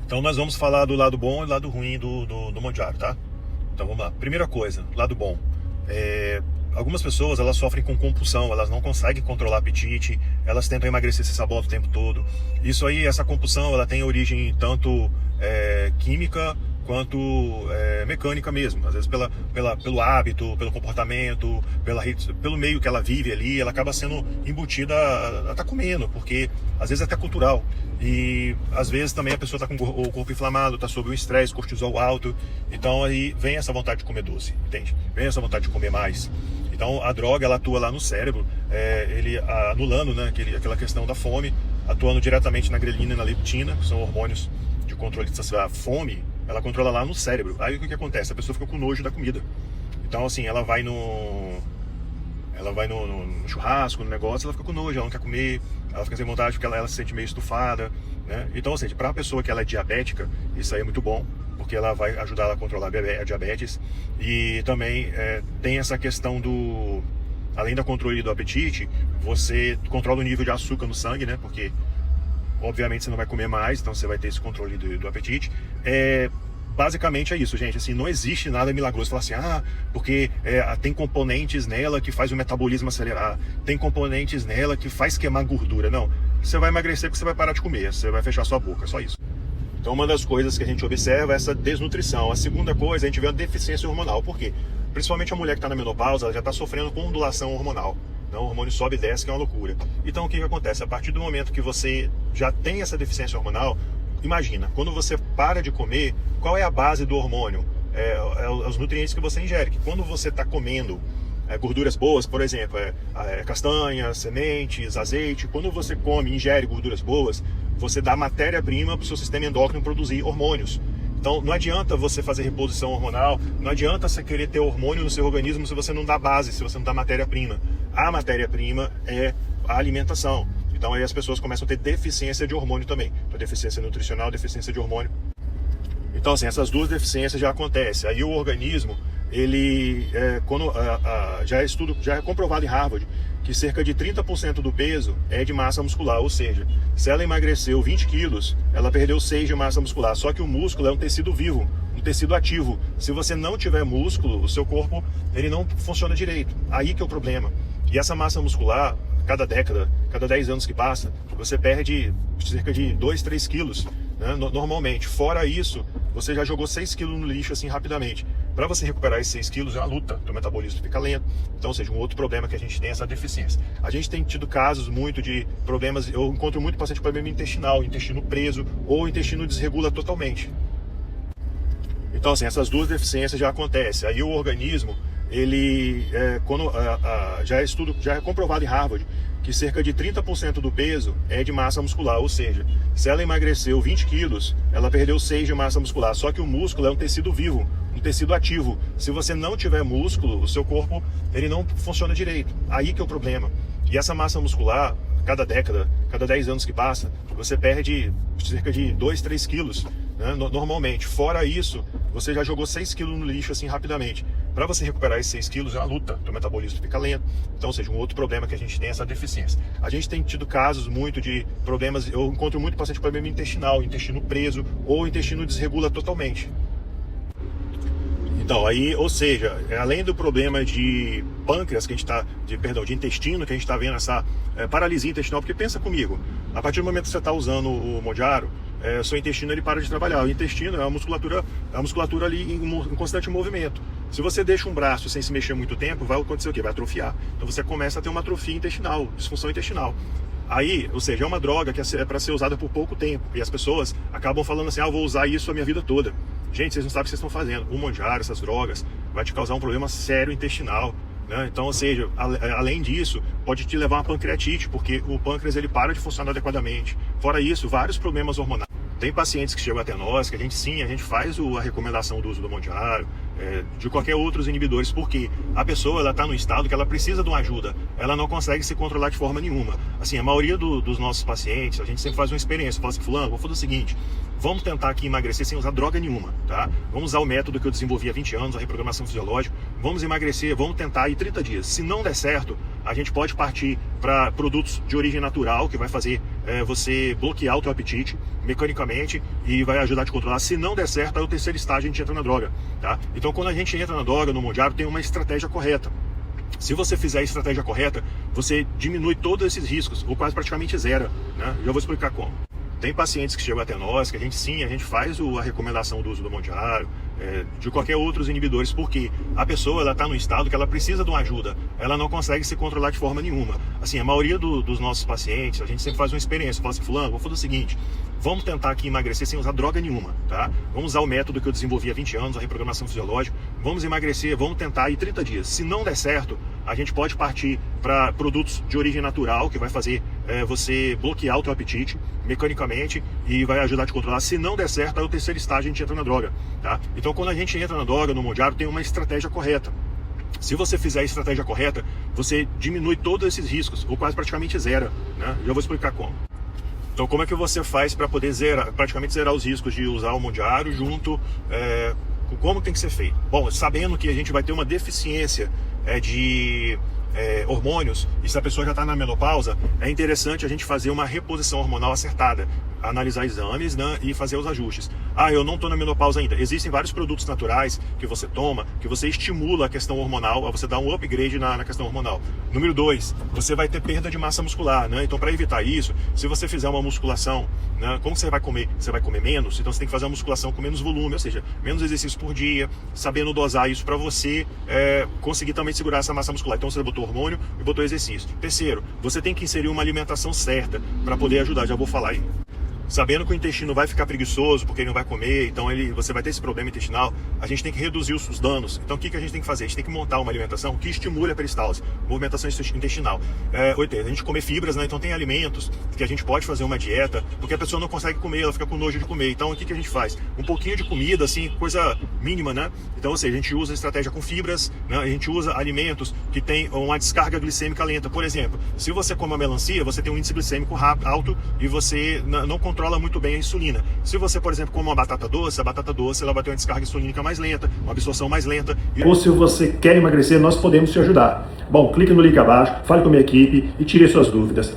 Então nós vamos falar do lado bom e do lado ruim do Mounjaro, tá? Então vamos lá. Primeira coisa, lado bom. Algumas pessoas, elas sofrem com compulsão, elas não conseguem controlar apetite, elas tentam emagrecer, se sabotam o tempo todo. Isso aí, essa compulsão, ela tem origem tanto química quanto mecânica mesmo. Às vezes pelo hábito, pelo comportamento, pelo meio que ela vive ali, ela acaba sendo embutida a estar comendo, porque às vezes é até cultural. E às vezes também a pessoa está com o corpo inflamado, está sob um estresse, cortisol alto. Então aí vem essa vontade de comer doce, entende? Vem essa vontade de comer mais. Então a droga, ela atua lá no cérebro, ele anulando, né, aquela questão da fome, atuando diretamente na grelina e na leptina, que são hormônios de controle da fome. Ela controla lá no cérebro. Aí o que acontece? A pessoa fica com nojo da comida. Então assim, ela vai no churrasco, no negócio, ela fica com nojo, ela não quer comer, ela fica sem vontade porque ela se sente meio estufada, né? Então, ou seja, para a pessoa que ela é diabética, isso aí é muito bom, porque ela vai ajudar ela a controlar a diabetes. E também tem essa questão além do controle do apetite, você controla o nível de açúcar no sangue, né? Porque obviamente você não vai comer mais, então você vai ter esse controle do apetite. Basicamente é isso, gente. Assim, não existe nada milagroso. Falar assim, porque tem componentes nela que faz o metabolismo acelerar, tem componentes nela que faz queimar gordura. Não, você vai emagrecer porque você vai parar de comer, você vai fechar sua boca, só isso. Então uma das coisas que a gente observa é essa desnutrição. A segunda coisa, a gente vê a deficiência hormonal. Por quê? Principalmente a mulher que está na menopausa, ela já está sofrendo com ondulação hormonal. Então, o hormônio sobe e desce, que é uma loucura. Então o que acontece? A partir do momento que você já tem essa deficiência hormonal, imagina, quando você para de comer, qual é a base do hormônio? Os nutrientes que você ingere. Que quando você está comendo gorduras boas, por exemplo, castanhas, sementes, azeite, quando você come e ingere gorduras boas, você dá matéria-prima para o seu sistema endócrino produzir hormônios. Então não adianta você fazer reposição hormonal, não adianta você querer ter hormônio no seu organismo se você não dá base, se você não dá matéria-prima. A matéria-prima é a alimentação. Então aí as pessoas começam a ter deficiência de hormônio também. Então, deficiência nutricional, deficiência de hormônio. Então assim, essas duas deficiências já acontecem. Aí o organismo, ele, já é comprovado em Harvard, que cerca de 30% do peso é de massa muscular. Ou seja, se ela emagreceu 20 quilos, ela perdeu 6 de massa muscular. Só que o músculo é um tecido vivo, um tecido ativo. Se você não tiver músculo, o seu corpo ele não funciona direito. Aí que é o problema. E essa massa muscular, cada década, cada 10 anos que passa, você perde cerca de 2, 3 quilos, né, normalmente. Fora isso, você já jogou 6 quilos no lixo assim rapidamente. Para você recuperar esses 6 quilos é uma luta, o metabolismo fica lento. Então, ou seja, um outro problema que a gente tem é essa deficiência. A gente tem tido casos muito de problemas, eu encontro muito paciente com problema intestinal, intestino preso ou o intestino desregula totalmente. Então, assim, essas duas deficiências já acontecem. Aí o organismo, ele, já é comprovado em Harvard, que cerca de 30% do peso é de massa muscular. Ou seja, se ela emagreceu 20 quilos, ela perdeu 6 de massa muscular. Só que o músculo é um tecido vivo, um tecido ativo. Se você não tiver músculo, o seu corpo ele não funciona direito. Aí que é o problema. E essa massa muscular, cada década, cada 10 anos que passa, você perde cerca de 2, 3 quilos, né, normalmente. Fora isso, você já jogou 6 quilos no lixo assim rapidamente. Para você recuperar esses 6 quilos é uma luta, o metabolismo fica lento. Então, ou seja, um outro problema que a gente tem é essa deficiência. A gente tem tido casos muito de problemas, eu encontro muito paciente com problema intestinal, intestino preso ou o intestino desregula totalmente. Então, aí, ou seja, além do problema de pâncreas, que a gente está, de intestino, que a gente está vendo essa paralisia intestinal, porque pensa comigo, a partir do momento que você está usando o Mounjaro, seu intestino ele para de trabalhar. O intestino é a musculatura ali em constante movimento. Se você deixa um braço sem se mexer muito tempo, vai acontecer o quê? Vai atrofiar. Então você começa a ter uma atrofia intestinal, disfunção intestinal. Aí, ou seja, é uma droga que é para ser usada por pouco tempo. E as pessoas acabam falando assim, eu vou usar isso a minha vida toda. Gente, vocês não sabem o que vocês estão fazendo. O Mounjaro, essas drogas, vai te causar um problema sério intestinal, né? Então, ou seja, além disso, pode te levar a uma pancreatite, porque o pâncreas ele para de funcionar adequadamente. Fora isso, vários problemas hormonais. Tem pacientes que chegam até nós, que a gente faz a recomendação do uso do Mounjaro, de qualquer outros inibidores, porque a pessoa ela está no estado que ela precisa de uma ajuda, ela não consegue se controlar de forma nenhuma. Assim, a maioria dos nossos pacientes, a gente sempre faz uma experiência, fala assim, fulano, vou fazer o seguinte, vamos tentar aqui emagrecer sem usar droga nenhuma, tá? Vamos usar o método que eu desenvolvi há 20 anos, a reprogramação fisiológica. Vamos emagrecer, vamos tentar aí 30 dias. Se não der certo, a gente pode partir para produtos de origem natural, que vai fazer você bloquear o teu apetite mecanicamente e vai ajudar a te controlar. Se não der certo, aí o terceiro estágio a gente entra na droga, tá? Então quando a gente entra na droga, no Mão Diário, tem uma estratégia correta. Se você fizer a estratégia correta, você diminui todos esses riscos, ou quase praticamente zero, né? Já vou explicar como. Tem pacientes que chegam até nós, que a gente faz a recomendação do uso do Mão Diário, de qualquer outros inibidores, porque a pessoa ela está num estado que ela precisa de uma ajuda, ela não consegue se controlar de forma nenhuma. Assim, a maioria dos nossos pacientes, a gente sempre faz uma experiência, fala assim, fulano, vamos fazer o seguinte, vamos tentar aqui emagrecer sem usar droga nenhuma, tá? Vamos usar o método que eu desenvolvi há 20 anos, a reprogramação fisiológica, vamos emagrecer, vamos tentar aí 30 dias. Se não der certo, a gente pode partir para produtos de origem natural, que vai fazer você bloquear o teu apetite mecanicamente e vai ajudar a te controlar. Se não der certo, aí o terceiro estágio a gente entra na droga, tá? Então quando a gente entra na droga, no Mão Diário, tem uma estratégia correta. Se você fizer a estratégia correta, você diminui todos esses riscos, ou quase praticamente zero, né? Já vou explicar como. Então como é que você faz para poder praticamente zerar os riscos de usar o Mão Diário junto com como tem que ser feito? Bom, sabendo que a gente vai ter uma deficiência de hormônios, e se a pessoa já está na menopausa, é interessante a gente fazer uma reposição hormonal acertada, analisar exames, né, e fazer os ajustes. Ah, eu não estou na menopausa ainda. Existem vários produtos naturais que você toma, que você estimula a questão hormonal, você dá um upgrade na questão hormonal. Número 2, você vai ter perda de massa muscular, né? Então, para evitar isso, se você fizer uma musculação, né, como você vai comer? Você vai comer menos, então você tem que fazer uma musculação com menos volume, ou seja, menos exercícios por dia, sabendo dosar isso para você conseguir também segurar essa massa muscular. Então, você botou hormônio e botou exercício. Terceiro, você tem que inserir uma alimentação certa para poder ajudar, já vou falar aí. Sabendo que o intestino vai ficar preguiçoso porque ele não vai comer, então você vai ter esse problema intestinal, a gente tem que reduzir os danos. Então o que a gente tem que fazer? A gente tem que montar uma alimentação que estimule a peristalse, movimentação intestinal. A gente comer fibras, né? Então tem alimentos que a gente pode fazer uma dieta, porque a pessoa não consegue comer, ela fica com nojo de comer. Então o que a gente faz? Um pouquinho de comida, assim, coisa mínima, né? Então, ou seja, a gente usa a estratégia com fibras, né? A gente usa alimentos que tem uma descarga glicêmica lenta. Por exemplo, se você come uma melancia, você tem um índice glicêmico alto e você não controla muito bem a insulina. Se você, por exemplo, come uma batata doce, a batata doce ela vai ter uma descarga insulínica mais lenta, uma absorção mais lenta. Ou se você quer emagrecer, nós podemos te ajudar. Bom, clique no link abaixo, fale com a minha equipe e tire suas dúvidas.